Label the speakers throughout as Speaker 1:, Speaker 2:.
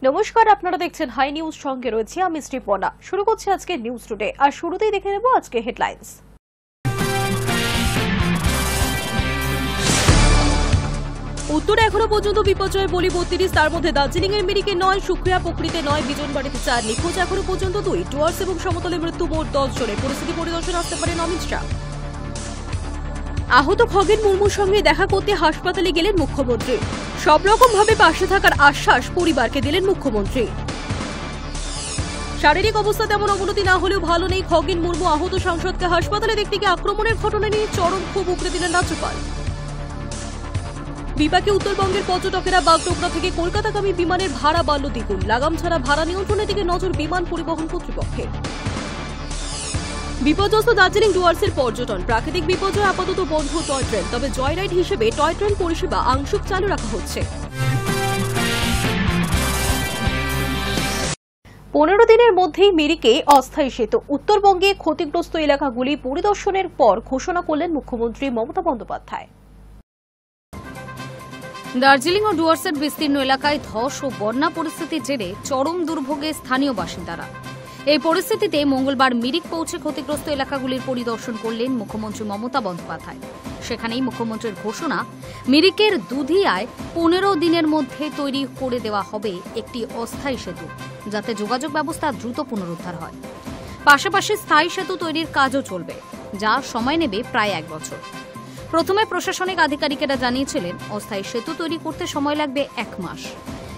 Speaker 1: নমস্কার, আপনারা দেখছেন হাই নিউজ, সঙ্গে রয়েছে আমি শ্রীপর্ণা। শুরু করছি আজকে নিউজ টুডে, আর শুরুতেই দেখে নেব আজকে হেডলাইন্স। উত্তরে এখনো পর্যন্ত বিপর্যয়ের বলি 32, তার মধ্যে দার্জিলিং এর মিরিকে 9, সুক্রিয়া পুকুরিতে 9, বিজনবাড়িতে 4, নিখোঁজ এখনো পর্যন্ত 2, ডুয়ার্স এবং সমতলে মৃত্যু মোট 10 জনের। পরিস্থিতি পরিদর্শনে আসতে পারেন অমিত শাহ। আহত খগেন মুর্মুর সঙ্গে দেখা করতে হাসপাতালে গেলেন মুখ্যমন্ত্রী। সব রকম ভাবে পাশে থাকার আশ্বাস পরিবারকে দিলেন মুখ্যমন্ত্রী। শারীরিক অবস্থা তেমন অবনতি না হলেও ভালো নেই খগেন মুর্মু। আহত সাংসদকে হাসপাতালে দেখতে গিয়ে আক্রমণের ঘটনা নিয়ে চরম ক্ষোভ উগরে দিলেন রাজ্যপাল। বিপাকে উত্তরবঙ্গের পর্যটকেরা। বাগডোগরা থেকে কলকাতাগামী বিমানের ভাড়া বাড়ল দ্বিগুণ। লাগাম ছাড়া ভাড়া নিয়ন্ত্রণের দিকে নজর বিমান পরিবহন কর্তৃপক্ষের। বিপর্যস্ত দার্জিলিং ডুয়ার্সের পর্যটন। প্রাকৃতিক বিপর্যয় আপাতত বন্ধ টয় ট্রেন, তবে জয়রাইড হিসেবে টয় ট্রেন পরিষেবা আংশিক চালু রাখা হচ্ছে। 15 দিনের মধ্যেই মিরিকে অস্থায়ী সেতু। উত্তরবঙ্গে ক্ষতিগ্রস্ত এলাকাগুলি পরিদর্শনের পর ঘোষণা করলেন মুখ্যমন্ত্রী মমতা বন্দ্যোপাধ্যায়।
Speaker 2: দার্জিলিং ও ডুয়ার্সের বিস্তীর্ণ এলাকায় ধস ও বন্যা পরিস্থিতির জেরে চরম দুর্ভোগে স্থানীয় বাসিন্দারা। এই পরিস্থিতিতে মঙ্গলবার মিরিক পৌঁছে ক্ষতিগ্রস্ত এলাকাগুলির পরিদর্শন করলেন মুখ্যমন্ত্রী মমতা বন্দ্যোপাধ্যায়। সেখানেই মুখ্যমন্ত্রীর ঘোষণা, মিরিকের দুধিয়ায় 15 দিনের মধ্যে তৈরি করে দেওয়া হবে একটি অস্থায়ী সেতু, যাতে যোগাযোগ ব্যবস্থা দ্রুত পুনরুদ্ধার হয়। পাশাপাশি স্থায়ী সেতু তৈরির কাজও চলবে, যা সময় নেবে প্রায় 1 বছর। প্রথমে প্রশাসনিক আধিকারিকেরা জানিয়েছিলেন অস্থায়ী সেতু তৈরি করতে সময় লাগবে 1 মাস,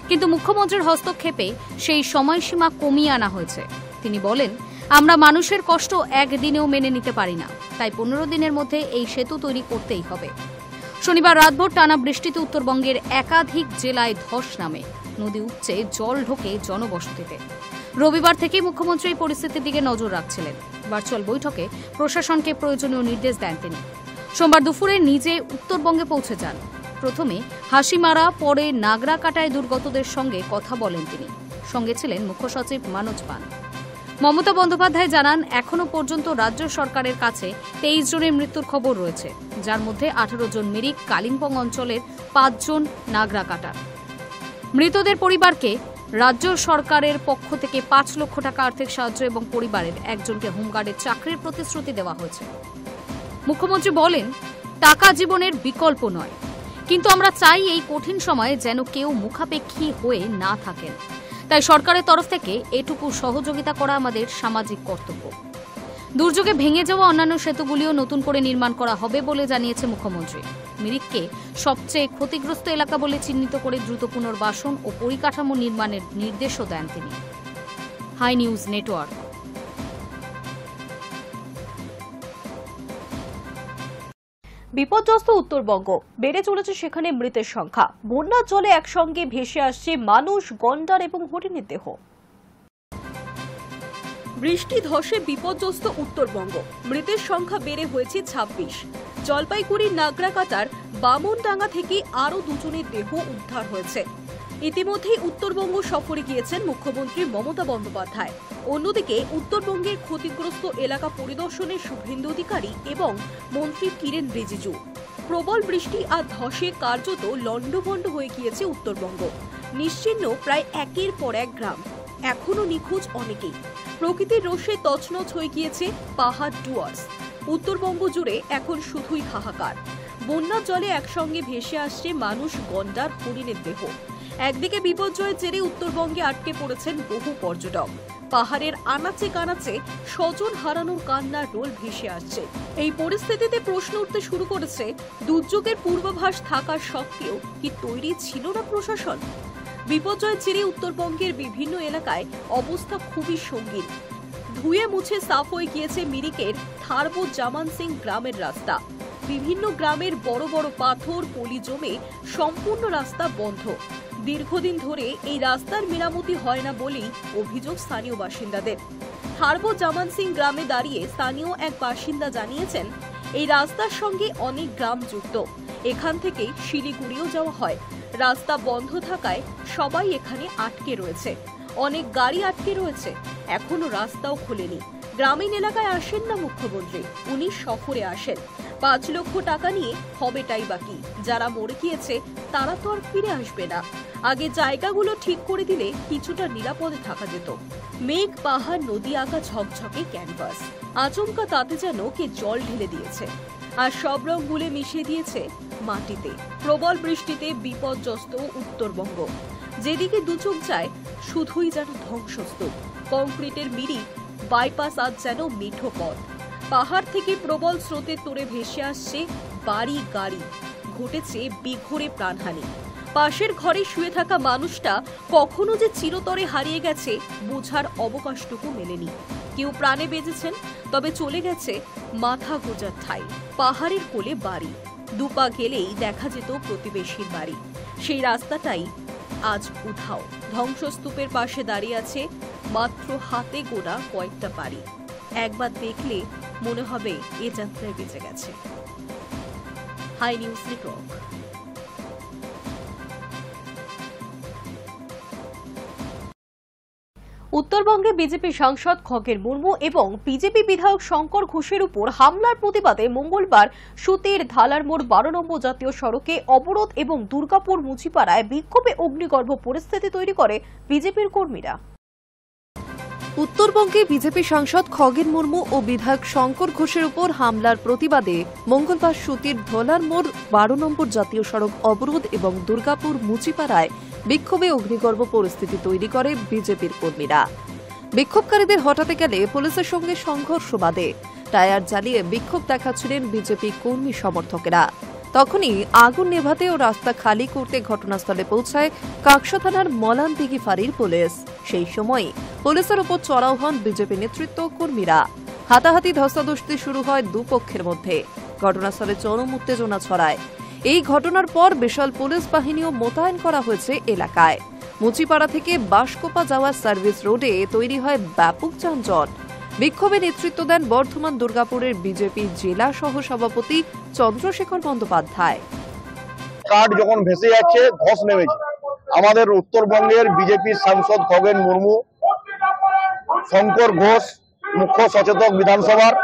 Speaker 2: কিন্তু মুখ্যমন্ত্রীর হস্তক্ষেপে সেই সময়সীমা কমিয়ে আনা হয়েছে। তিনি বলেন, আমরা মানুষের কষ্ট একদিনেও মেনে নিতে পারি না, তাই 15 দিনের মধ্যে এই সেতু তৈরি করতেই হবে। শনিবার রাতভর টানা বৃষ্টিতে উত্তরবঙ্গের একাধিক জেলায় ধস নামে, নদী উপচে জল ঢোকে জনবসতিতে। রবিবার থেকেই মুখ্যমন্ত্রী এই পরিস্থিতির দিকে নজর রাখছিলেন। ভার্চুয়াল বৈঠকে প্রশাসনকে প্রয়োজনীয় নির্দেশ দেন তিনি। সোমবার দুপুরে নিজে উত্তরবঙ্গে পৌঁছে যান। প্রথমে হাসিমারা, পরে নাগরাকাটায় দুর্গতদের সঙ্গে কথা বলেন তিনি। সঙ্গে ছিলেন মুখ্য সচিব মানোজ পান। মমতা বন্দ্যোপাধ্যায় জানান, এখনো পর্যন্ত রাজ্য সরকারের কাছে 23 জনের মৃত্যুর খবর রয়েছে, যার মধ্যে 18 জন মিরিক, কালিম্পং অঞ্চলের 5 জন নাগরাকাটার। মৃতদের পরিবারকে রাজ্য সরকারের পক্ষ থেকে 5 লক্ষ টাকা আর্থিক সাহায্য এবং পরিবারের একজনকে হোমগার্ডের চাকরির প্রতিশ্রুতি দেওয়া হয়েছে। মুখ্যমন্ত্রী বলেন, টাকা জীবনের বিকল্প নয়, কিন্তু আমরা চাই এই কঠিন সময়ে যেন কেউ মুখাপেক্ষী হয়ে না থাকেন। তাই সরকারের তরফ থেকে এটুকু সহযোগিতা করা আমাদের সামাজিক কর্তব্য। দুর্যোগে ভেঙে যাওয়া অন্যান্য সেতুগুলিও নতুন করে নির্মাণ করা হবে বলে জানিয়েছে মুখ্যমন্ত্রী। মিরিককে সবচেয়ে ক্ষতিগ্রস্ত এলাকা বলে চিহ্নিত করে দ্রুত পুনর্বাসন ও পরিকাঠামো নির্মাণের নির্দেশও দেন তিনি। High News Network.
Speaker 1: বিপর্যস্ত উত্তরবঙ্গ, বেড়ে চলেছে সেখানে মৃতের সংখ্যা। বন্যার জলে একসঙ্গে ভেসে আসছে মানুষ, গন্ডার এবং হরিণের দেহ। বৃষ্টি ধসে বিপর্যস্ত উত্তরবঙ্গ, মৃতের সংখ্যা বেড়ে হয়েছে 26। জলপাইগুড়ির নাগরাকাটার বামনডাঙ্গা থেকে আরও 2 জনের দেহ উদ্ধার হয়েছে। ইতিমধ্যেই উত্তরবঙ্গ সফরে গিয়েছেন মুখ্যমন্ত্রী মমতা বন্দ্যোপাধ্যায়। অন্যদিকে উত্তরবঙ্গের ক্ষতিগ্রস্ত এলাকা পরিদর্শনে শুভেন্দু অধিকারী এবং মন্ত্রী কিরেন রিজিজু। প্রবল বৃষ্টি আর ধসে কার্যত লন্ডভন্ড হয়ে গিয়েছে উত্তরবঙ্গ। নিশ্চিহ্ন প্রায় 1-এর পর 1 গ্রাম, এখনো নিখোঁজ অনেকেই। প্রকৃতির রোষে তছনছ হয়ে গিয়েছে পাহাড় ডুয়ার্স। উত্তরবঙ্গ জুড়ে এখন শুধুই হাহাকার। বন্যার জলে একসঙ্গে ভেসে আসছে মানুষ, গন্ডার, হরিণের দেহ। একদিকে বিপর্যয়ের জেরে উত্তরবঙ্গে আটকে পড়েছেন বহু পর্যটক। পাহাড়ের আনাচে কানাচে স্বজন হারানোর কান্নার রোল ভেসে আসছে। এই পরিস্থিতিতে প্রশ্ন উঠতে শুরু করেছে, দুর্যোগের পূর্বাভাস থাকা সত্ত্বেও কি তৈরি ছিল না প্রশাসন? বিপর্যয়ের জেরে উত্তরবঙ্গের বিভিন্ন এলাকায় অবস্থা খুবই সঙ্গীন। ধুয়ে মুছে সাফ হয়ে গিয়েছে মিরিকের থারবো জামান সিং গ্রামের রাস্তা। বিভিন্ন গ্রামের বড় বড় পাথর, পলি জমে সম্পূর্ণ রাস্তা বন্ধ। দীর্ঘদিন ধরে এই রাস্তার মেরামতি হয় না বলেই অভিযোগ স্থানীয় বাসিন্দাদের। থারবো জামান সিং গ্রামে দাঁড়িয়ে স্থানীয় এক বাসিন্দা জানিয়েছেন, এই রাস্তার সঙ্গে অনেক গ্রাম যুক্ত। এখান থেকে শিলিগুড়িও যাওয়া হয়। রাস্তা বন্ধ থাকায় সবাই এখানে আটকে রয়েছে। অনেক গাড়ি আটকে রয়েছে, এখনো রাস্তাও খোলেনি। গ্রামীণ এলাকায় আসেন না মুখ্যমন্ত্রী, উনি শহরে আসেন। 5 লক্ষ টাকা নিয়ে হবেটাই বাকি। যারা মরে গিয়েছে তারা তো আর ফিরে আসবে না। আগে জায়গাগুলো ঠিক করে দিলে কিছুটা নিরাপদে থাকা যেত। মেঘ, পাহাড়, নদী আঁকা ঝকঝকে ক্যানভাস, আচমকা তাতে যেন কে জল ঢেলে দিয়েছে আর সব রং গুলে মিশিয়ে দিয়েছে মাটিতে। প্রবল বৃষ্টিতে বিপর্যস্ত উত্তরবঙ্গ। যেদিকে দুচোখ যায় শুধুই যেন ধ্বংসস্তূপ। কংক্রিটের মিরিক, বাইপাস আজ যেন মিঠো পথ। পাহাড় থেকে প্রবল স্রোতে তোড়ে ভেসে আসছে বাড়ি গাড়ি। ঘটেছে বিঘোরে প্রাণহানি। পাশের ঘরে শুয়ে থাকা মানুষটা কখনো যে চিরতরে হারিয়ে গেছে বোঝার অবকাশটুকু মেলেনি। কেউ প্রাণে বেঁচেছেন, তবে চলে গেছে মাথা গোজার ঠাই। পাহাড়ের কোলে বাড়ি, দুপা গেলেই দেখা যেত প্রতিবেশীর বাড়ি। সেই রাস্তাটাই আজ উধাও। ধ্বংসস্তূপের পাশে দাঁড়িয়ে আছে মাত্র হাতে গোনা কয়েকটা বাড়ি। একবার দেখলে মনে হবে এ যাত্রায় বেঁচে গেছে। High News Network. উত্তরবঙ্গে বিজেপি সাংসদ খগেন মুর্মু এবং বিজেপি বিধায়ক শঙ্কর ঘোষের উপর হামলার প্রতিবাদে মঙ্গলবার সুতির ধালার মোড় 12 নম্বর জাতীয় সড়কে অবরোধ এবং দুর্গাপুর মুচিপাড়ায় বিক্ষোভে অগ্নিগর্ভ পরিস্থিতি তৈরি করে বিজেপির কর্মীরা।
Speaker 3: উত্তরবঙ্গে বিজেপি সাংসদ খগেন মুর্মু ও বিধায়ক শঙ্কর ঘোষের উপর হামলার প্রতিবাদে মঙ্গলবার সুতির ধলার মোড় 12 নম্বর জাতীয় সড়ক অবরোধ এবং দুর্গাপুর মুচিপাড়ায় বিক্ষোভে অগ্নিগর্ভ পরিস্থিতি তৈরি করে বিজেপির কর্মীরা। বিক্ষোভকারীদের হটাতে গেলে পুলিশের সঙ্গে সংঘর্ষ বাধে। টায়ার জ্বালিয়ে বিক্ষোভ দেখাচ্ছিলেন বিজেপি কর্মী সমর্থকেরা। তখনই আগুন নেভাতে ও রাস্তা খালি করতে ঘটনাস্থলে পৌঁছায় কাকসা থানার মলানদিঘি ফাঁড়ির পুলিশ। সেই সময় পুলিশের ওপর চড়াও হন বিজেপি নেতৃত্ব কর্মীরা। হাতাহাতি ধস্তাধস্তি শুরু হয় দুপক্ষের মধ্যে। ঘটনাস্থলে চরম উত্তেজনা ছড়ায়। এই ঘটনার পর বিশাল পুলিশ বাহিনীও মোতায়েন করা হয়েছে এলাকায়। মুচিপাড়া থেকে বাঁশকোপা যাওয়ার সার্ভিস রোডে তৈরি হয় ব্যাপক যানজট। বিক্ষোভে নেতৃত্ব দেন বর্ধমান দুর্গাপুরের বিজেপি জেলা সহ সভাপতি চন্দ্রশেখর বন্দ্যোপাধ্যায়।
Speaker 4: কাঠ যখন ভেসে যাচ্ছে, ধস নেমেছে। আমাদের উত্তরবঙ্গের বিজেপির সাংসদ খগেন মুর্মু, শঙ্কর ঘোষ মুখ্য সচেতক বিধানসভার,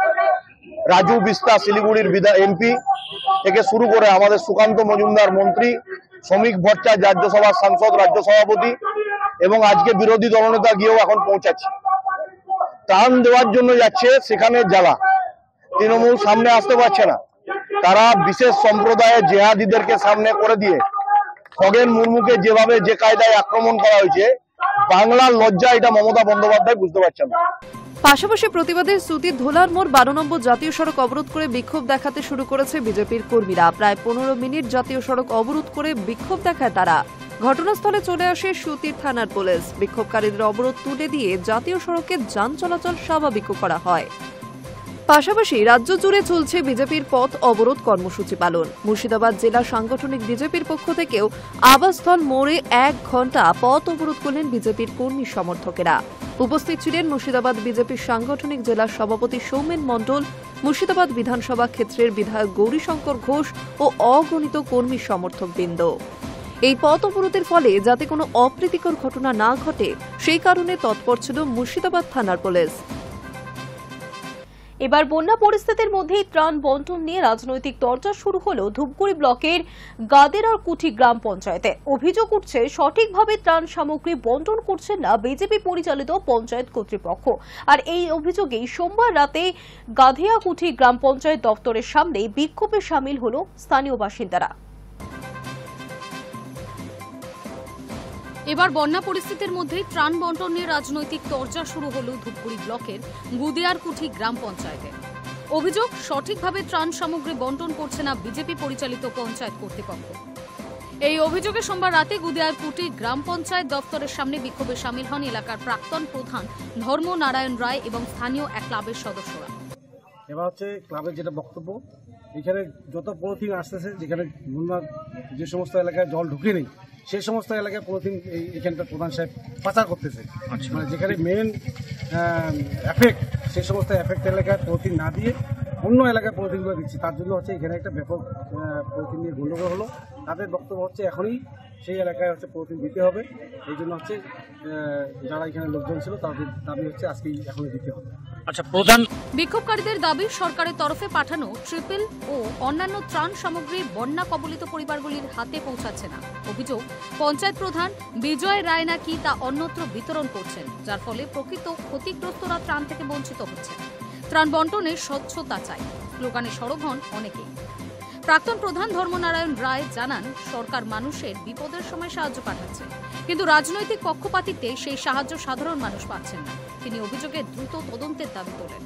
Speaker 4: রাজু বিস্তা শিলিগুড়ির এমপি থেকে শুরু করে আমাদের সুকান্ত মজুমদার মন্ত্রী, শ্রমিক ভট্টাচার্য রাজ্যসভার সাংসদ, রাজ্য সভাপতি এবং আজকে বিরোধী দলনেতা গিয়েও এখন পৌঁছাচ্ছে। ত্রাণ দেওয়ার জন্য যাচ্ছে, সেখানে জ্বালা। তৃণমূল সামনে আসতে পারছে না। তারা বিশেষ সম্প্রদায়ের জেহাদিদেরকে সামনে করে দিয়ে খগেন মুর্মুকে যেভাবে যে কায়দায় আক্রমণ করা হয়েছে, বাংলার লজ্জা এটা মমতা বন্দ্যোপাধ্যায় বুঝতে পারছেন না।
Speaker 3: পাশাপাশি প্রতিবাদে সুতির ধোলার মোড় 12 নম্বর জাতীয় সড়ক অবরোধ করে বিক্ষোভ দেখাতে শুরু করেছে বিজেপির কর্মীরা। প্রায় 15 মিনিট জাতীয় সড়ক অবরোধ করে বিক্ষোভ দেখায় তারা। ঘটনাস্থলে চলে আসে সুতির থানার পুলিশ। বিক্ষোভকারীদের অবরোধ তুলে দিয়ে জাতীয় সড়কে যান চলাচল স্বাভাবিক করা হয়। পাশাপাশি রাজ্য জুড়ে চলছে বিজেপির পথ অবরোধ কর্মসূচি পালন। মুর্শিদাবাদ জেলা সাংগঠনিক বিজেপির পক্ষ থেকেও আবাসস্থল মোড়ে 1 ঘণ্টা পথ অবরোধ করলেন বিজেপির কর্মী সমর্থকেরা। উপস্থিত ছিলেন মুর্শিদাবাদ বিজেপির সাংগঠনিক জেলা সভাপতি সৌমেন মণ্ডল, মুর্শিদাবাদ বিধানসভা ক্ষেত্রের বিধায়ক গৌরীশঙ্কর ঘোষ ও অগণিত কর্মী সমর্থকবৃন্দ। এই পথ অবরোধের ফলে যাতে কোনো অপ্রীতিকর ঘটনা না ঘটে সেই কারণে তৎপর ছিল মুর্শিদাবাদ থানার পুলিশ।
Speaker 1: এবার বন্যা পরিস্থিতির মধ্যেই ত্রাণ বন্টন নিয়ে রাজনৈতিক চর্চা শুরু হলো ধূপগুড়ি ব্লকের গাদেরার কুঠি গ্রাম পঞ্চায়েতে। অভিযোগ উঠছে সঠিকভাবে ত্রাণ সামগ্রী বন্টন করছেন না বিজেপি পরিচালিত পঞ্চায়েত কর্তৃপক্ষ। আর এই অভিযোগেই সোমবার রাতে গাদেয়াকুঠি গ্রাম পঞ্চায়েত দপ্তরের সামনে বিক্ষোভে সামিল হলো স্থানীয় বাসিন্দারা।
Speaker 2: এবার বন্যা পরিস্থিতির মধ্যেই ত্রাণ বন্টন নিয়ে রাজনৈতিক চর্চা শুরু হলো ধূপগুড়ি ব্লকের গুদিয়ারকুঠি গ্রাম পঞ্চায়েতে। অভিযোগ সঠিকভাবে ত্রাণ সামগ্রী বন্টন করছে না বিজেপি পরিচালিত পঞ্চায়েত কর্তৃপক্ষ। এই অভিযোগে সোমবার রাতে গুদিয়ারকুঠি গ্রাম পঞ্চায়েত দপ্তরের সামনে বিক্ষোভে সামিল হন এলাকার প্রাক্তন প্রধান ধর্ম নারায়ণ রায় এবং স্থানীয় এক ক্লাবের সদস্যরা।
Speaker 5: এবার হচ্ছে ক্লাবের যেটা বক্তব্য, এখানে যত পলিথিন আসতেছে, যেখানে বন্যা যে সমস্ত এলাকায় জল ঢুকে নেই সেই সমস্ত এলাকায় পলিথিন এখানকার প্রধান সাহেব পাচার করতেছে। মানে যেখানে মেন এফেক্ট, সেই সমস্ত এফেক্ট এলাকায় পলিথিন না দিয়ে অন্য এলাকায় পলিথিনগুলো দিচ্ছে। তার জন্য হচ্ছে এখানে একটা ব্যাপক পলিথিন নিয়ে গণ্ডগোল হলো। তাদের বক্তব্য হচ্ছে এখনই সেই এলাকায় হচ্ছে পলিথিন দিতে হবে। এই জন্য হচ্ছে যারা এখানে লোকজন ছিল তাদের দাবি হচ্ছে আজকেই এখনই দিতে হবে।
Speaker 6: আচ্ছা, প্রধান
Speaker 2: বিক্ষোভকারীদের দাবি সরকারের তরফে পাঠানো ট্রিপল ও অন্যান্য ত্রাণ সামগ্রী বন্যা কবলিত পরিবারগুলির হাতে পৌঁছাচ্ছে না। অভিযোগ, পঞ্চায়েত প্রধান বিজয় রায় নাকি তা অন্যত্র বিতরণ করছেন, যার ফলে প্রকৃত ক্ষতিগ্রস্তরা ত্রাণ থেকে বঞ্চিত হচ্ছে। ত্রাণ বন্টনে স্বচ্ছতা চাই স্লোগানে সরব হন অনেকেই। প্রাক্তন প্রধান ধর্মনারায়ণ রায় জানান, সরকার মানুষের বিপদের সময় সাহায্য পাঠাচ্ছে, কিন্তু রাজনৈতিক পক্ষপাতিত্বে সেই সাহায্য সাধারণ মানুষ পাচ্ছেন না। তিনি অভিযোগের দ্রুত তদন্তের দাবি তোলেন।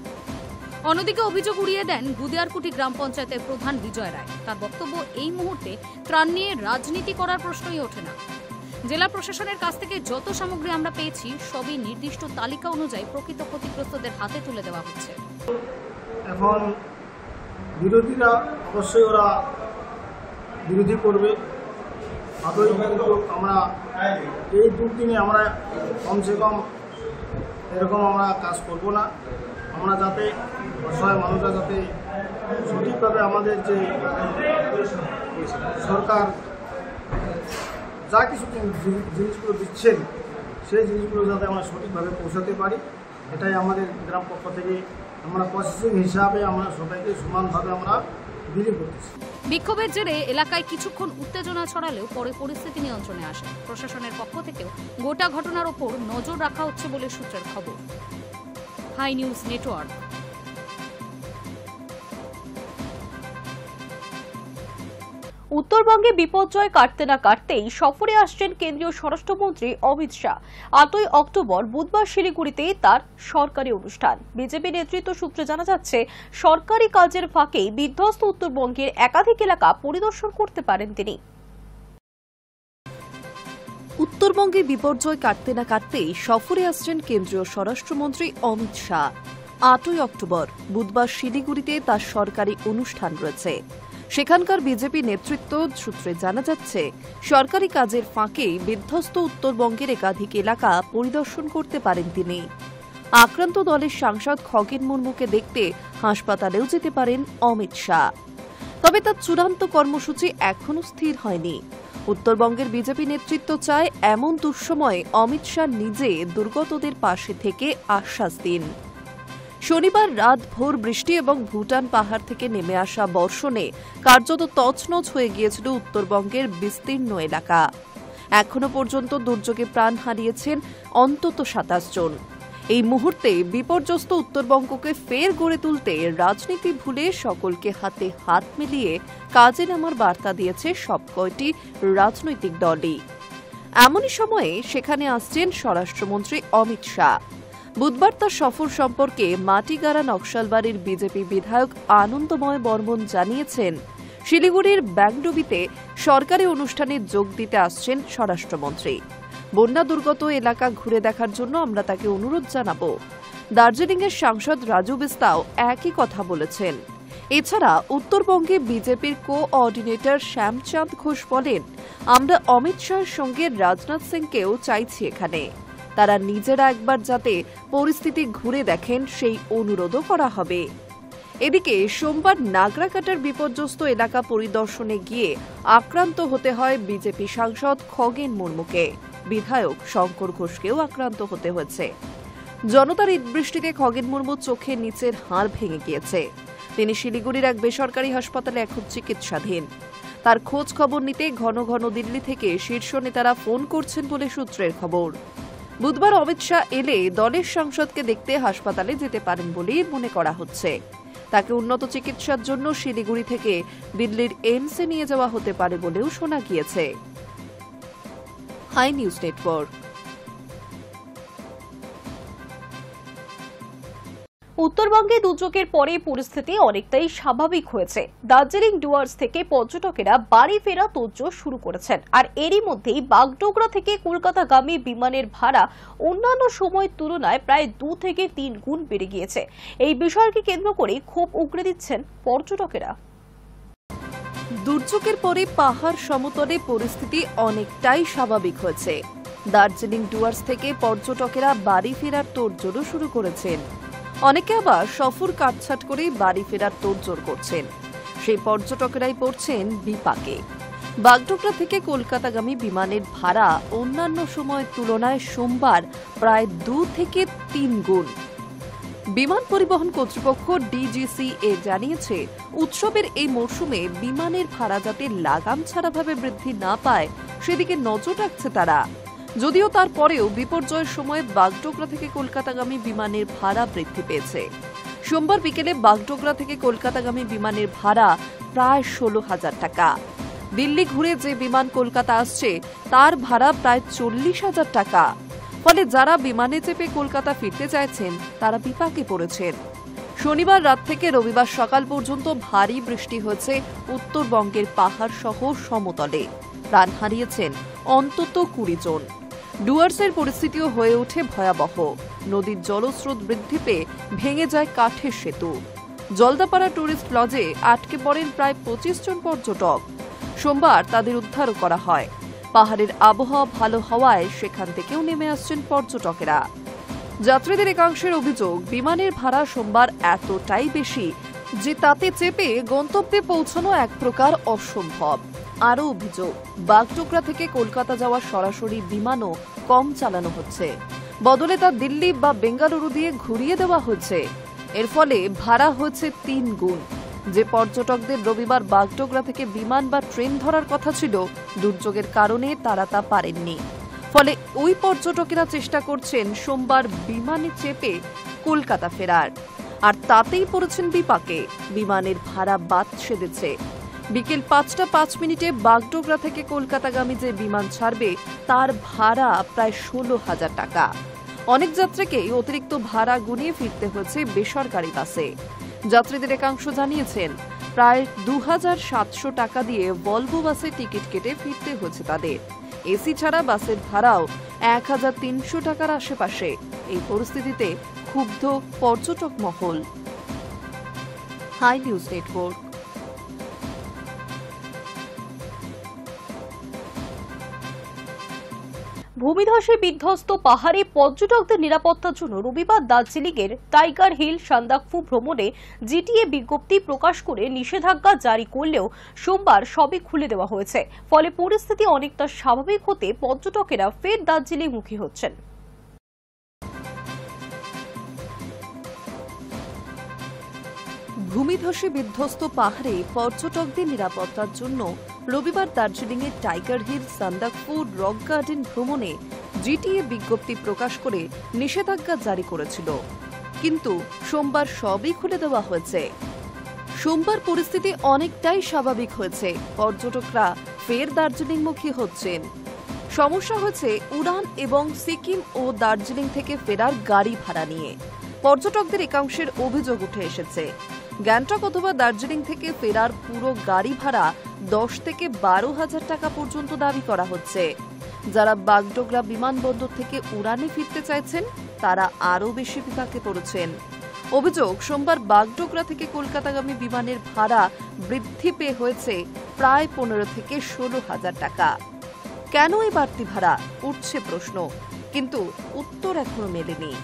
Speaker 2: অন্যদিকে অভিযোগ উড়িয়ে দেন গুদিয়ারকুটি গ্রাম পঞ্চায়েতের প্রধান বিজয় রায়। তার বক্তব্য, এই মুহূর্তে ত্রাণ নিয়ে রাজনীতি করার প্রশ্নই ওঠে না। জেলা প্রশাসনের কাছ থেকে যত সামগ্রী আমরা পেয়েছি সবই নির্দিষ্ট তালিকা অনুযায়ী প্রকৃত ক্ষতিগ্রস্তদের হাতে তুলে দেওয়া হচ্ছে।
Speaker 7: এখন বিরোধীরা অবশ্যই ওরা বিরোধী করবে, আমরা এই দুদিনে আমরা কমসে কম এরকম আমরা কাজ করব না। আমরা যাতে অসহায় মানুষরা যাতে সঠিকভাবে আমাদের যে সরকার যা কিছু জিনিসগুলো দিচ্ছেন সেই জিনিসগুলো যাতে আমরা সঠিকভাবে পৌঁছাতে পারি, এটাই আমাদের গ্রাম পক্ষ থেকে আমরা প্রসেসিং হিসাবে আমরা সবাইকে সমানভাবে আমরা বিলি করতেছি।
Speaker 2: বিক্ষোভের জেরে এলাকায় কিছুক্ষণ উত্তেজনা ছড়ালেও পরে পরিস্থিতি নিয়ন্ত্রণে আসে। প্রশাসনের পক্ষ থেকেও গোটা ঘটনার ওপর নজর রাখা হচ্ছে বলে সূত্রের খবর। High News Network.
Speaker 1: উত্তরবঙ্গে বিপর্যয় কাটতে না কাটতেই সফরে আসছেন কেন্দ্রীয় স্বরাষ্ট্রমন্ত্রী অমিত শাহ। 8ই অক্টোবর বুধবার শিলিগুড়িতে তার সরকারি অনুষ্ঠান। বিজেপি নেতৃত্ব সূত্রে জানা যাচ্ছে, সরকারি কাজের ফাঁকেই বিধ্বস্ত উত্তরবঙ্গের একাধিক এলাকা পরিদর্শন করতে পারেন তিনি।
Speaker 3: উত্তরবঙ্গে বিপর্যয় কাটতে না কাটতেই সফরে আসছেন কেন্দ্রীয় স্বরাষ্ট্রমন্ত্রী অমিত শাহ। 8ই অক্টোবর বুধবার শিলিগুড়িতে তার সরকারি অনুষ্ঠান রয়েছে। সেখানকার বিজেপি নেতৃত্ব সূত্রে জানা যাচ্ছে, সরকারি কাজের ফাঁকেই বিধ্বস্ত উত্তরবঙ্গের একাধিক এলাকা পরিদর্শন করতে পারেন তিনি। আক্রান্ত দলের সাংসদ খগেন মুর্মুকে দেখতে হাসপাতালেও যেতে পারেন অমিত শাহ। তবে তার চূড়ান্ত কর্মসূচি এখনও স্থির হয়নি। উত্তরবঙ্গের বিজেপি নেতৃত্ব চায় এমন দুঃসময়ে অমিত শাহ নিজে দুর্গতদের পাশে থেকে আশ্বাস দিন। শনিবার রাত ভোর বৃষ্টি এবং ভুটান পাহাড় থেকে নেমে আসা বর্ষণে কার্যত তছনছ হয়ে গিয়েছিল উত্তরবঙ্গের বিস্তীর্ণ এলাকা। এখনো পর্যন্ত দুর্যোগে প্রাণ হারিয়েছেন অন্তত 27 জন। এই মুহূর্তে বিপর্যস্ত উত্তরবঙ্গকে ফের গড়ে তুলতে রাজনীতি ভুলে সকলকে হাতে হাত মিলিয়ে কাজে নামার বার্তা দিয়েছে সবকয়টি রাজনৈতিক দলই। এমনই সময়ে সেখানে আসছেন স্বরাষ্ট্রমন্ত্রী অমিত শাহ। বুধবার তার সফর সম্পর্কে মাটিগাড়া নকশালবাড়ির বিজেপি বিধায়ক আনন্দময় বর্মন জানিয়েছেন, শিলিগুড়ির ব্যাংডুবিতে সরকারি অনুষ্ঠানে যোগ দিতে আসছেন স্বরাষ্ট্রমন্ত্রী। বন্যা দুর্গত এলাকা ঘুরে দেখার জন্য আমরা তাকে অনুরোধ জানাব। দার্জিলিংয়ের সাংসদ রাজু বিস্তাও একই কথা বলেছেন। এছাড়া উত্তরবঙ্গে বিজেপির কোঅর্ডিনেটর শ্যামচাঁদ ঘোষ বলেন, আমরা অমিত শাহের সঙ্গে রাজনাথ সিংকেও চাইছি এখানে। তারা নিজেরা একবার যাতে পরিস্থিতি ঘুরে দেখেন সেই অনুরোধও করা হবে। এদিকে সোমবার নাগরাকাটার বিপর্যস্ত এলাকা পরিদর্শনে গিয়ে আক্রান্ত হতে হয় বিজেপি সাংসদ খগেন মুর্মুকে। বিধায়ক শঙ্কর ঘোষকেও আক্রান্ত হতে হয়েছে। জনতার ঈদবৃষ্টিতে খগেন মুর্মুর চোখের নিচের হাড় ভেঙে গিয়েছে। তিনি শিলিগুড়ির এক বেসরকারি হাসপাতালে এখন চিকিৎসাধীন। তার খোঁজ খবর নিতে ঘন ঘন দিল্লি থেকে শীর্ষ নেতারা ফোন করছেন বলে সূত্রের খবর। বুধবার অমিত শাহ এলে দলের সাংসদকে দেখতে হাসপাতালে যেতে পারেন বলেই মনে করা হচ্ছে। তাকে উন্নত চিকিৎসার জন্য শিলিগুড়ি থেকে দিল্লির এইমসে নিয়ে যাওয়া হতে পারে বলেও শোনা গিয়েছে। High News Network.
Speaker 1: উত্তরবঙ্গে দুর্যোগের পরে পরিস্থিতি অনেকটাই স্বাভাবিক হয়েছে। দার্জিলিং ডুয়ার্স থেকে পর্যটকেরা বাড়ি ফেরা তোড়জোড় শুরু করেছেন। আর এরই মধ্যেই বাগডোগরা থেকে কলকাতাগামী বিমানের ভাড়া অন্যান্য সময়ের তুলনায় প্রায় 2 থেকে 3 গুণ বেড়ে গিয়েছে। এই বিষয়কে কেন্দ্র করে ক্ষোভ উগরে দিচ্ছেন পর্যটকেরা।
Speaker 3: দুর্যোগের পরে পাহাড় সমতলে পরিস্থিতি অনেকটাই স্বাভাবিক হয়েছে। দার্জিলিং ডুয়ার্স থেকে পর্যটকেরা বাড়ি ফেরার তোড়জোড়ও শুরু করেছেন। অনেকে আবার সফর কাটছাট করে বাড়ি ফেরার তোড়জোড় করছেন। সেই পর্যটকেরাই পড়ছেন বিপাকে। বাগডোগরা থেকে কলকাতাগামী বিমানের ভাড়া অন্যান্য সময়ের তুলনায় সোমবার প্রায় 2 থেকে 3 গুণ। বিমান পরিবহন কর্তৃপক্ষ ডিজিসিএ জানিয়েছে, উৎসবের এই মরশুমে বিমানের ভাড়া যাতে লাগাম ছাড়াভাবে বৃদ্ধি না পায় সেদিকে নজর রাখছে তারা। যদিও তারপরেও বিপর্যয়ের সময় বাগডোগরা থেকে কলকাতাগামী বিমানের ভাড়া বৃদ্ধি পেয়েছে। সোমবার বিকেলে বাগডোগরা থেকে কলকাতাগামী বিমানের ভাড়া প্রায় 16,000 টাকা। দিল্লি ঘুরে যে বিমান কলকাতা আসছে তার ভাড়া প্রায় 40,000 টাকা। ফলে যারা বিমানে চেপে কলকাতা ফিরতে চাইছেন তারা বিপাকে পড়েছেন। শনিবার রাত থেকে রবিবার সকাল পর্যন্ত ভারী বৃষ্টি হয়েছে উত্তরবঙ্গের পাহাড় সহ সমতলে। প্রাণ হারিয়েছেন অন্তত 20 জন। ডুয়ার্সের পরিস্থিতিও হয়ে ওঠে ভয়াবহ। নদীর জলস্রোত বৃদ্ধি পেয়ে ভেঙে যায় কাঠের সেতু। জলদাপাড়া টুরিস্ট লজে আটকে পড়েন প্রায় 25 জন পর্যটক। সোমবার তাদের উদ্ধারও করা হয়। পাহাড়ের আবহাওয়া ভালো হওয়ায় সেখান থেকেও নেমে আসছেন পর্যটকেরা। যাত্রীদের একাংশের অভিযোগ, বিমানের ভাড়া সোমবার এতটাই বেশি যে তাতে চেপে গন্তব্যে পৌঁছানো এক প্রকার অসম্ভব। আরও অভিযোগ, বাগডোগরা থেকে কলকাতা যাওয়া সরাসরি বিমানও কম চালানো হচ্ছে, বদলে তা দিল্লি বা বেঙ্গালুরু দিয়ে ঘুরিয়ে দেওয়া হচ্ছে। এর ফলে ভাড়া হয়েছে 3 গুণ। যে পর্যটকদের রবিবার বাগডোগরা থেকে বিমান বা ট্রেন ধরার কথা ছিল, দুর্যোগের কারণে তারা তা পারেননি। ফলে ওই পর্যটকেরা চেষ্টা করছেন সোমবার বিমানে চেপে কলকাতা ফেরার, আর তাতেই পড়েছেন বিপাকে। বিমানের ভাড়া বাদ সেধেছে। বিকেল 5টা 5 মিনিটে বাগডোগরা থেকে কলকাতাগামী যে বিমান ছাড়বে তার ভাড়া প্রায় 16,000 টাকা। অনেক যাত্রীকেই অতিরিক্ত ভাড়া গুনিয়ে ফিরতে হয়েছে বেসরকারি বাসে। যাত্রীদের একাংশ জানিয়েছেন, প্রায় 2,700 টাকা দিয়ে ভলভো বাসে টিকিট কেটে ফিরতে হয়েছে তাদের। এসি ছাড়া বাসের ভাড়াও 1,300 টাকার আশেপাশে। এই পরিস্থিতিতে ক্ষুব্ধ পর্যটক মহল। High News network.
Speaker 1: ভূমিধসে বিধ্বস্ত পাহাড়ে পর্যটকদের নিরাপত্তার জন্য রবিবার দার্জিলিংয়ের টাইগার হিল সান্দাকফু ভ্রমণে জিটিএ বিজ্ঞপ্তি প্রকাশ করে নিষেধাজ্ঞা জারি করলেও সোমবার সবই খুলে দেওয়া হয়েছে। ফলে পরিস্থিতি অনেকটা স্বাভাবিক হতে পর্যটকেরা ফের দার্জিলিংমুখী হচ্ছেন।
Speaker 3: ভূমিধসে বিধ্বস্ত পাহাড়ে পর্যটকদের নিরাপত্তার জন্য রবিবার দার্জিলিংয়ের Tiger Hill Sandakphu Rock Garden ভ্রমণে জিটিএ বিজ্ঞপ্তি প্রকাশ করে নিষেধাজ্ঞা জারি করেছিল, কিন্তু সোমবার সবই খুলে দেওয়া হয়েছে। সোমবার পরিস্থিতি অনেকটাই স্বাভাবিক হয়েছে। পর্যটকরা ফের দার্জিলিংমুখী হচ্ছেন। সমস্যা হয়েছে উড়ান এবং সিকিম ও দার্জিলিং থেকে ফেরার গাড়ি ভাড়া নিয়ে। পর্যটকদের একাংশের অভিযোগ উঠে এসেছে, গ্যাংটক অথবা দার্জিলিং থেকে ফেরার পুরো গাড়ি ভাড়া 10 থেকে 12,000 টাকা পর্যন্ত দাবি করা হচ্ছে। যারা বাগডোগরা বিমানবন্দর থেকে উড়ানে ফিরতে চাইছেন তারা আরও বেশি বিপাকে পড়েছেন। অভিযোগ, সোমবার বাগডোগরা থেকে কলকাতাগামী বিমানের ভাড়া বৃদ্ধি পেয়ে হয়েছে প্রায় 15 থেকে 16,000 টাকা। কেন এই বাড়তি ভাড়া উঠছে প্রশ্ন, কিন্তু উত্তর এখনো মেলেনি।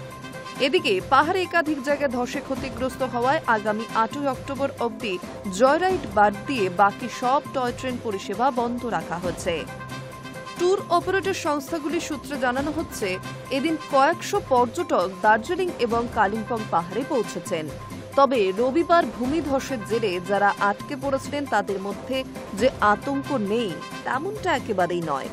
Speaker 3: এদিকে পাহাড়ে একাধিক জায়গায় ধসে ক্ষতিগ্রস্ত হওয়ায় আগামী 8 অক্টোবর অবধি জয়রাইড বাদ দিয়ে বাকি সব টয় ট্রেন পরিষেবা বন্ধ রাখা হয়েছে। ট্যুর অপারেটর সংস্থাগুলির সূত্রে জানানো হচ্ছে, এদিন কয়েকশো পর্যটক দার্জিলিং এবং কালিম্পং পাহাড়ে পৌঁছেছেন। তবে রবিবার ভূমিধসের জেরে যারা আটকে পড়েছিলেন তাদের মধ্যে যে আতঙ্ক নেই তেমনটা একেবারেই নয়।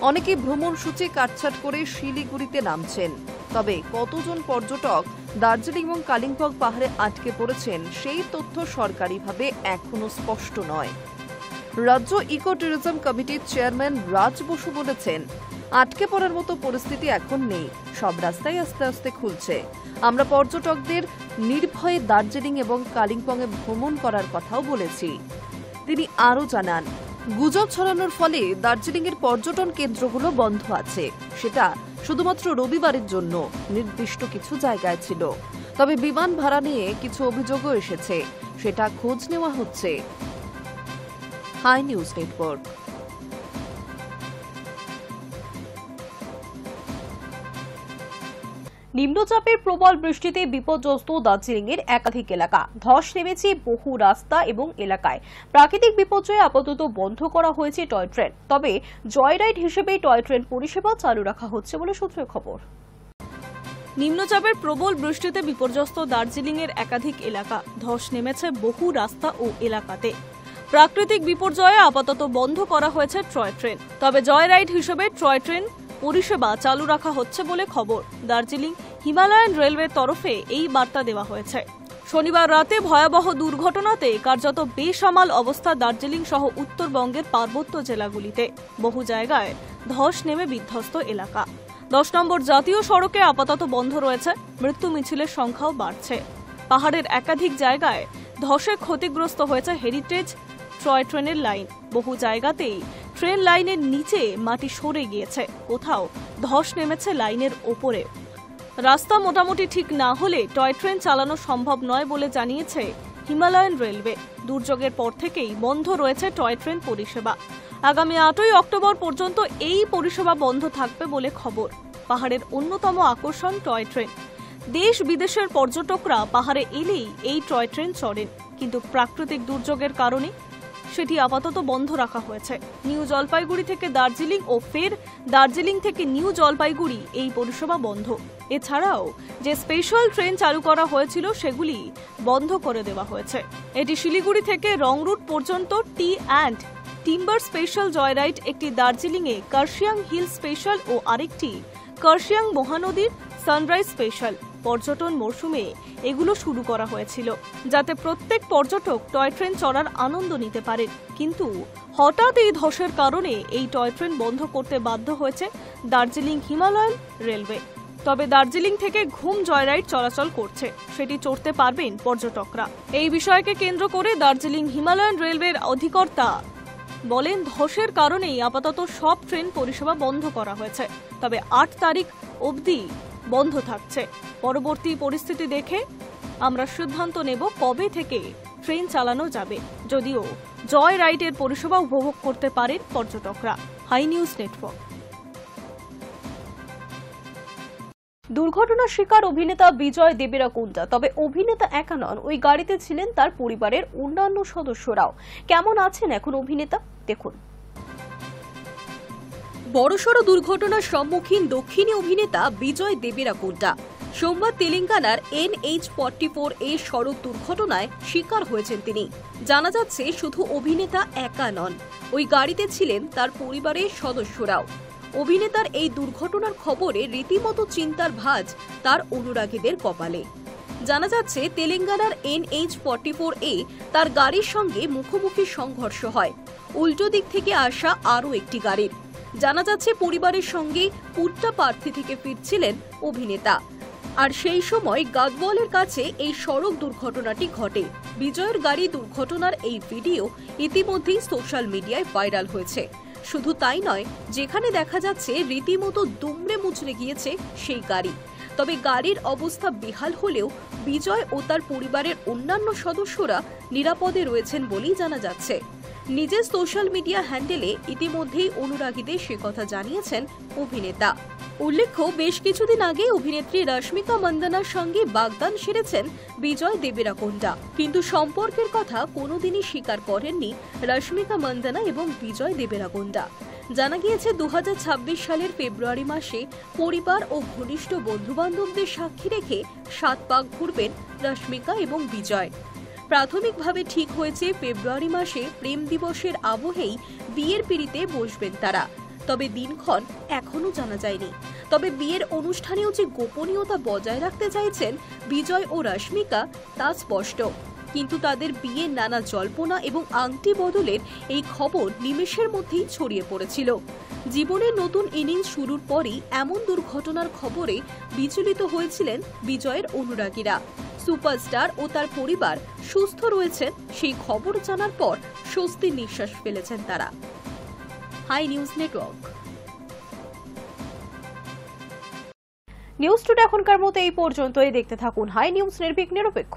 Speaker 3: অনেকে ভ্রমণ সূচি কাটছাট করে শিলিগুড়িতে নামছেন। তবে কতজন পর্যটক দার্জিলিং এবং কালিম্পং পাহাড়ে আটকে পড়েছেন সেই তথ্য সরকারিভাবে এখনো স্পষ্ট নয়। রাজ্য ইকো ট্যুরিজম কমিটির চেয়ারম্যান রাজ বসু বলেছেন, আটকে পড়ার মতো পরিস্থিতি এখন নেই, সব রাস্তাই আস্তে আস্তে খুলছে। আমরা পর্যটকদের নির্ভয়ে দার্জিলিং এবং কালিম্পংয়ে ভ্রমণ করার কথাও বলেছি। তিনি আরও জানান, গুজব ছড়ানোর ফলে দার্জিলিংয়ের পর্যটন কেন্দ্রগুলো বন্ধ আছে। সেটা শুধুমাত্র রবিবারের জন্য নির্দিষ্ট কিছু জায়গায় ছিল। তবে বিমান ভাড়া নিয়ে কিছু অভিযোগও এসেছে, সেটা খোঁজ নেওয়া হচ্ছে। High News Network.
Speaker 1: নিম্নচাপের প্রবল বৃষ্টিতে বিপর্যস্ত দার্জিলিংয়ের একাধিক এলাকা। ধস নেমেছে বহু রাস্তা এবং এলাকায়। প্রাকৃতিক বিপর্যয়ে আপাতত বন্ধ করা হয়েছে টয় ট্রেন। তবে জয়রাইড হিসেবে টয় ট্রেন পরিষেবা চালু রাখা হচ্ছে বলে সূত্রের খবর। নিম্নচাপের প্রবল বৃষ্টিতে বিপর্যস্ত দার্জিলিংয়ের একাধিক এলাকা, ধস নেমেছে বহু রাস্তা ও এলাকাতে। প্রাকৃতিক বিপর্যয়ে আপাতত বন্ধ করা হয়েছে টয় ট্রেন, তবে জয় রাইড হিসেবে টয় ট্রেন পরিষেবা চালু রাখা হচ্ছে বলে খবর। দার্জিলিং হিমালয়ান রেলওয়ের তরফে এই বার্তা দেওয়া হয়েছে। শনিবার রাতে ভয়াবহ দুর্ঘটনাতে কার্যত বেসামাল অবস্থা দার্জিলিং সহ উত্তরবঙ্গের পার্বত্য জেলাগুলিতে। বহু জায়গায় ধস নেমে বিধ্বস্ত এলাকা। 10 নম্বর জাতীয় সড়কে আপাতত বন্ধ রয়েছে, মৃত্যু মিছিলের সংখ্যাও বাড়ছে। পাহাড়ের একাধিক জায়গায় ধসে ক্ষতিগ্রস্ত হয়েছে হেরিটেজ টয় ট্রেনের লাইন। বহু জায়গাতেই ট্রেন লাইনের নিচে মাটি সরে গিয়েছে, কোথাও ধস নেমেছে লাইনের ওপরে। রাস্তা মোটামুটি ঠিক না হলে টয় ট্রেন চালানো সম্ভব নয় বলে জানিয়েছে হিমালয়ান রেলওয়ে। দুর্যোগের পর থেকেই বন্ধ রয়েছে টয় ট্রেন পরিষেবা। আগামী 8ই অক্টোবর পর্যন্ত এই পরিষেবা বন্ধ থাকবে বলে খবর। পাহাড়ের অন্যতম আকর্ষণ টয় ট্রেন। দেশ বিদেশের পর্যটকরা পাহাড়ে এলেই এই টয় ট্রেন চড়েন, কিন্তু প্রাকৃতিক দুর্যোগের কারণে সেটি আপাতত বন্ধ রাখা হয়েছে। নিউ জলপাইগুড়ি থেকে দার্জিলিং ও ফের দার্জিলিং থেকে নিউ জলপাইগুড়ি এই পরিষেবা বন্ধ। এছাড়াও যে স্পেশাল ট্রেন চালু করা হয়েছিল সেগুলি বন্ধ করে দেওয়া হয়েছে। এটি শিলিগুড়ি থেকে রং রুট পর্যন্ত টি অ্যান্ড টিম্বার স্পেশাল জয়রাইড, একটি দার্জিলিংয়ে কার্শিয়াং হিল স্পেশাল ও আরেকটি কার্শিয়াং মহানদীর সানরাইজ স্পেশাল। পর্যটন মরশুমে এগুলো শুরু করা হয়েছিল যাতে প্রত্যেক পর্যটক টয় ট্রেন চড়ার আনন্দ নিতে পারেন, কিন্তু হঠাৎ এই ধসের কারণে এই টয় ট্রেন বন্ধ করতে বাধ্য হয়েছে দার্জিলিং হিমালয়ান রেলওয়ে। তবে দার্জিলিং থেকে ঘুম জয়রাইড চলাচল করছে, সেটি চড়তে পারবেন পর্যটকরা। এই বিষয়কে কেন্দ্র করে দার্জিলিং হিমালয়ান রেলওয়ের অধিকর্তা বলেন, ধসের কারণেই আপাতত সব ট্রেন পরিষেবা বন্ধ করা হয়েছে, তবে 8 তারিখ অবধি বন্ধ থাকছে। পরবর্তী পরিস্থিতি দেখে আমরা সিদ্ধান্ত নেব কবে থেকে ট্রেন চালানো যাবে। যদিও জয় রাইডের পরিষেবা উপভোগ করতে পারেন পর্যটকরা। High News Network. দুর্ঘটনার শিকার অভিনেতা বিজয় দেবেরাকুন্ডা। তবে অভিনেতা একা নন, ওই গাড়িতে ছিলেন তার পরিবারের অন্যান্য সদস্যরাও। কেমন আছেন এখন অভিনেতা, দেখুন। বড়সড় দুর্ঘটনার সম্মুখীন দক্ষিণী অভিনেতা বিজয় দেবেরাকুন্ডা সোমবার তেলেঙ্গানার NH-44A সড়ক দুর্ঘটনায় শিকার হয়েছেন তিনি। জানা যাচ্ছে শুধু অভিনেতা একা নন, ওই গাড়িতে ছিলেন তার পরিবারের সদস্যরাও। অভিনেতার এই দুর্ঘটনার খবরে রীতিমতো চিন্তার ভাঁজ তার অনুরাগীদের কপালে। জানা যাচ্ছে তেলেঙ্গানার NH-44A তার গাড়ির সঙ্গে মুখোমুখি সংঘর্ষ হয় উল্টো দিক থেকে আসা আরও একটি গাড়ির। জানা যাচ্ছে পরিবারের সঙ্গে পুট্টাপার্থী থেকে ফিরছিলেন অভিনেতা, আর সেই সময় গাদওয়ালের কাছে এই সড়ক দুর্ঘটনাটি ঘটে। বিজয়ের গাড়ি দুর্ঘটনার এই ভিডিও ইতিমধ্যেই সোশ্যাল মিডিয়ায় ভাইরাল হয়েছে। শুধু তাই নয়, যেখানে দেখা যাচ্ছে রীতিমতো দুমড়ে মুচড়ে গিয়েছে সেই গাড়ি। তবে গাড়ির অবস্থা বেহাল হলেও বিজয় ও তার পরিবারের অন্যান্য সদস্যরা নিরাপদে রয়েছেন বলেই জানা যাচ্ছে। নিজের সোশ্যাল মিডিয়া হ্যান্ডেলে ইতিমধ্যেই অনুরাগীদের সে কথা জানিয়েছেন অভিনেতা। উল্লেখ্য, বেশ কিছুদিন আগে অভিনেত্রী রশ্মিকা মন্দনার সঙ্গে বাগদান সেরেছেন বিজয় দেবেরাকুন্ডা, কিন্তু সম্পর্কের কথা কোনোদিনই স্বীকার করেননি রশ্মিকা মন্দনা এবং বিজয় দেবেরাকুন্ডা। জানা গিয়েছে 2026 সালের ফেব্রুয়ারি মাসে পরিবার ও ঘনিষ্ঠ বন্ধুবান্ধবদের সাক্ষী রেখে 7 পাক ঘুরবেন রশ্মিকা এবং বিজয়। প্রাথমিকভাবে ঠিক হয়েছে ফেব্রুয়ারি মাসে প্রেম দিবসের আবহেই বিয়ের পিঁড়িতে বসবেন তারা, তবে দিনক্ষণ এখনো জানা যায়নি। তবে বিয়ের অনুষ্ঠানেও যে গোপনীয়তা বজায় রাখতে চাইছেন বিজয় ও রশ্মিকা তা স্পষ্ট। কিন্তু তাদের বিয়ের নানা জল্পনা এবং আংটি বদলের এই খবর নিমেষের মধ্যেই ছড়িয়ে পড়েছিল। জীবনের নতুন ইনিংস শুরুর পরই এমন দুর্ঘটনার খবরে বিচলিত হয়েছিলেন বিজয়ের অনুরাগীরা। সুপারস্টার ও তার পরিবার সুস্থ রয়েছেন সেই খবর জানার পর স্বস্তির নিঃশ্বাস ফেলেছেন তারা। High News Network.
Speaker 3: News today এখনকার মতো এই পর্যন্তই। দেখতে থাকুন হাই নিউজ, নির্ভীক নিরপেক্ষ।